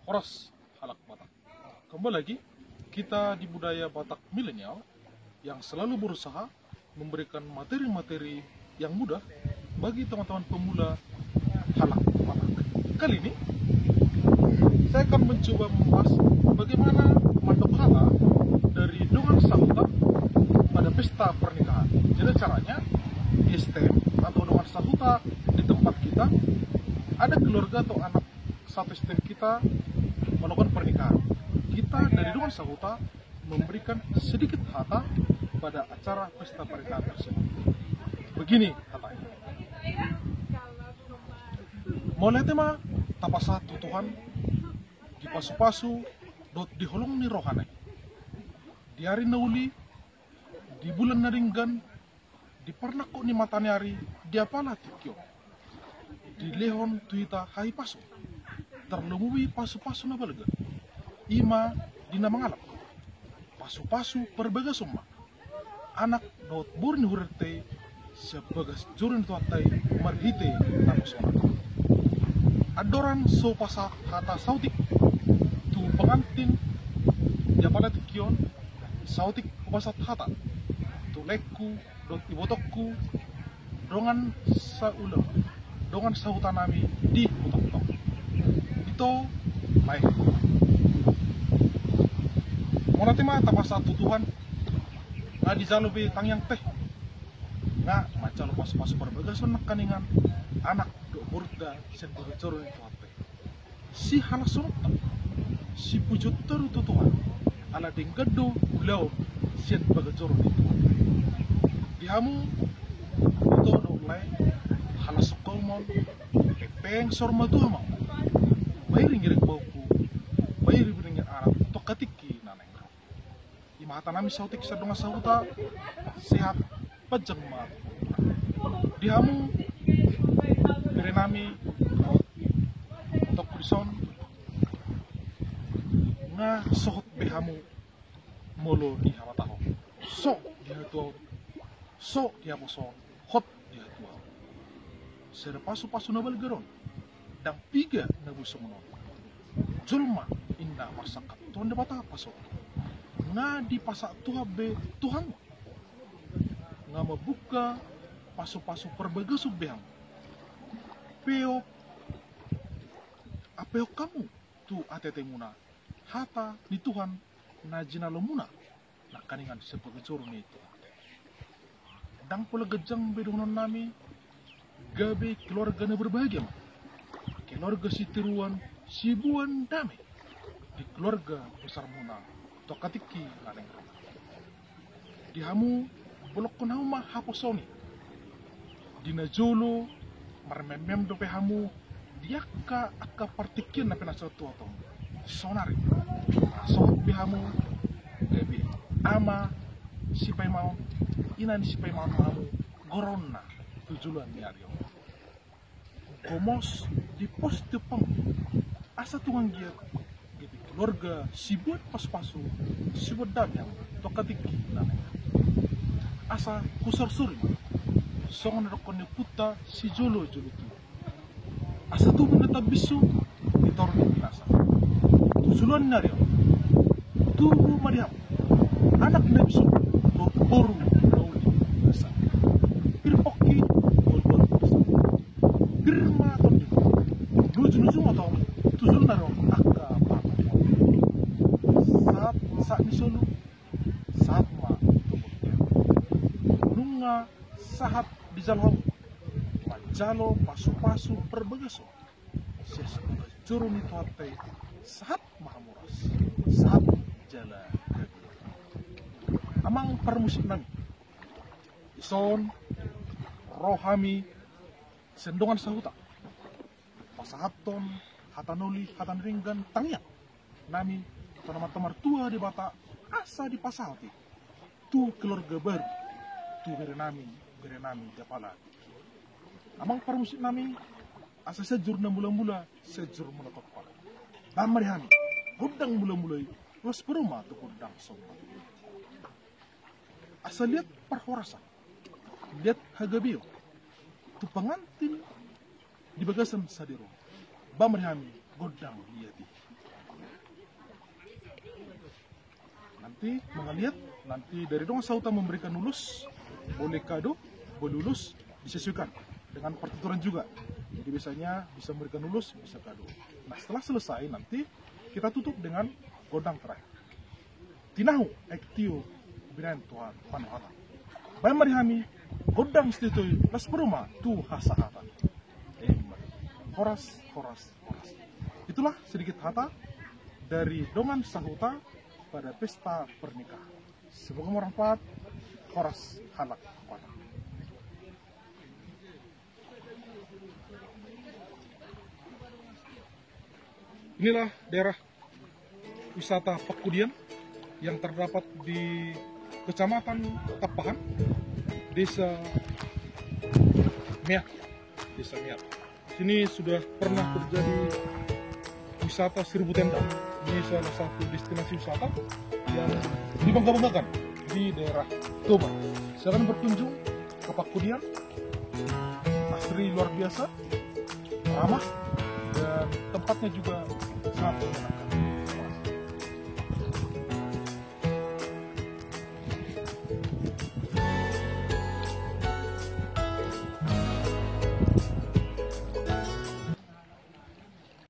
Horas halak Batak. Kembali lagi, kita di budaya Batak milenial yang selalu berusaha memberikan materi-materi yang mudah bagi teman-teman pemula halak Batak. Kali ini, saya akan mencoba membahas bagaimana mandok hala dari dongan sahuta pada pesta pernikahan. Jadi caranya, di STM atau dongan sahuta di tempat kita, ada keluarga atau anak satu STM kita melakukan pernikahan. Kita dari dongan sahuta memberikan sedikit hata pada acara pesta pernikahan tersebut. Begini katanya. Mulai tema tapa satu Tuhan di pasu-pasu dot di holong ni rohane. Di hari nauli, di bulan naringgan, di pernako ni matanyari, di apala tikyo. Di lehon tuita hai pasu. Terlumui pasu-pasu na balaga. Ima di namangalap. Pasu-pasu perbaga summa. Anak dot burni hurerte sebagas jurin tuatai marhite tapusona. Adoran so pasa hata sautik tu pengantin japala tikion sautik upasat hata tu lekku dot ibotokku dongan saulo dongan sahutanami di utok-utok itu baik monatima tapasa tutuhan di jalubi tangyang teh nggak macam pas-pas berbagas kaningan anak do burda sen bagacoro itu apa si halasun si pujut teru tutuhan ala denggado gulau sen bagacoro itu dihamu itu do mulai halasuk kolmon peng sorma tuh mau bayar ngirik bauku bayar biringin anak tokatiki naneng di mata nami sautik sedonga sauta sehat pajang mat dihamu beri nami untuk kurison nga sohot behamu molo di hawataho so dia tuh so dia boson hot dia tuh serpasu-pasu nabal geron dan piga nabusumono julma indah marsakat tuan dapat apa so nga di pasak tuha be Tuhan nga mabuka pasu-pasu perbagasug behang peo apeo kamu tu atete muna hata ni Tuhan na jinalo muna na kaningan sepagajoro ni itu dang pula gejang bedonon nami gabe keluarga na berbahagia keluarga si tiruan si buan damai di keluarga besar muna tokatiki naneng dihamu bulok kunahuma haposoni dina jolo marmemem dope hamu diaka akka partikin na pinasa tua tom sonari so bihamu gabi ama sipay mau inan sipay mau hamu goronna tujulan niaryo komos di pos tepang asa tuang giat gitu keluarga sibuat pas-pasu sibuat damyang tokatiki naneng asa kusar-suri songon rokon ni puta si jolo tu asa tu muna bisu di torni binasa tusulon na rin tu mariam anak na bisu do boru nauli binasa pirpoki bolbol binasa pirma tondi nuju mo to tusul na rin akka saat misolo saat ma nunga sahat di jalho majalo pasu-pasu perbagaso ses juru ni tuatai sahat mahamuras sahat jala amang permusik nami ison rohami sendongan sahuta pasahaton hatanuli hatan ringgan tangyak nami teman-teman tua di bata asa di pasahati tu keluarga baru tu beri nami japala amang permusik nami asa sejur na mula-mula sejur mula tokpala dan marihani gudang mula-mulai los perumah tu gudang somba asa lihat perhorasan lihat hagabio tu pengantin di bagasan sadiro ba marihani gudang liati Nanti mengelihat, nanti dari dong sauta memberikan lulus, boleh kado, boleh lulus, disesuaikan dengan partituran juga. Jadi biasanya bisa memberikan lulus, bisa kado. Nah setelah selesai nanti kita tutup dengan godang terakhir. Tinahu ektio binain Tuhan panahara. Bayan marihami godang stitoi las beruma tu hasahata. Horas. Itulah sedikit hata dari Dongan Sahuta pada pesta pernikahan. Semoga bermanfaat. Horas halak kepada. Inilah daerah wisata Pakudian yang terdapat di Kecamatan Tapahan, Desa Miat. Sini sudah pernah terjadi wisata Seribu Tenda. Ini salah satu destinasi wisata yang dibangga-banggakan di daerah Toba. Silakan berkunjung ke Pakudian. Asri luar biasa, ramah, dan tempatnya juga sangat menyenangkan.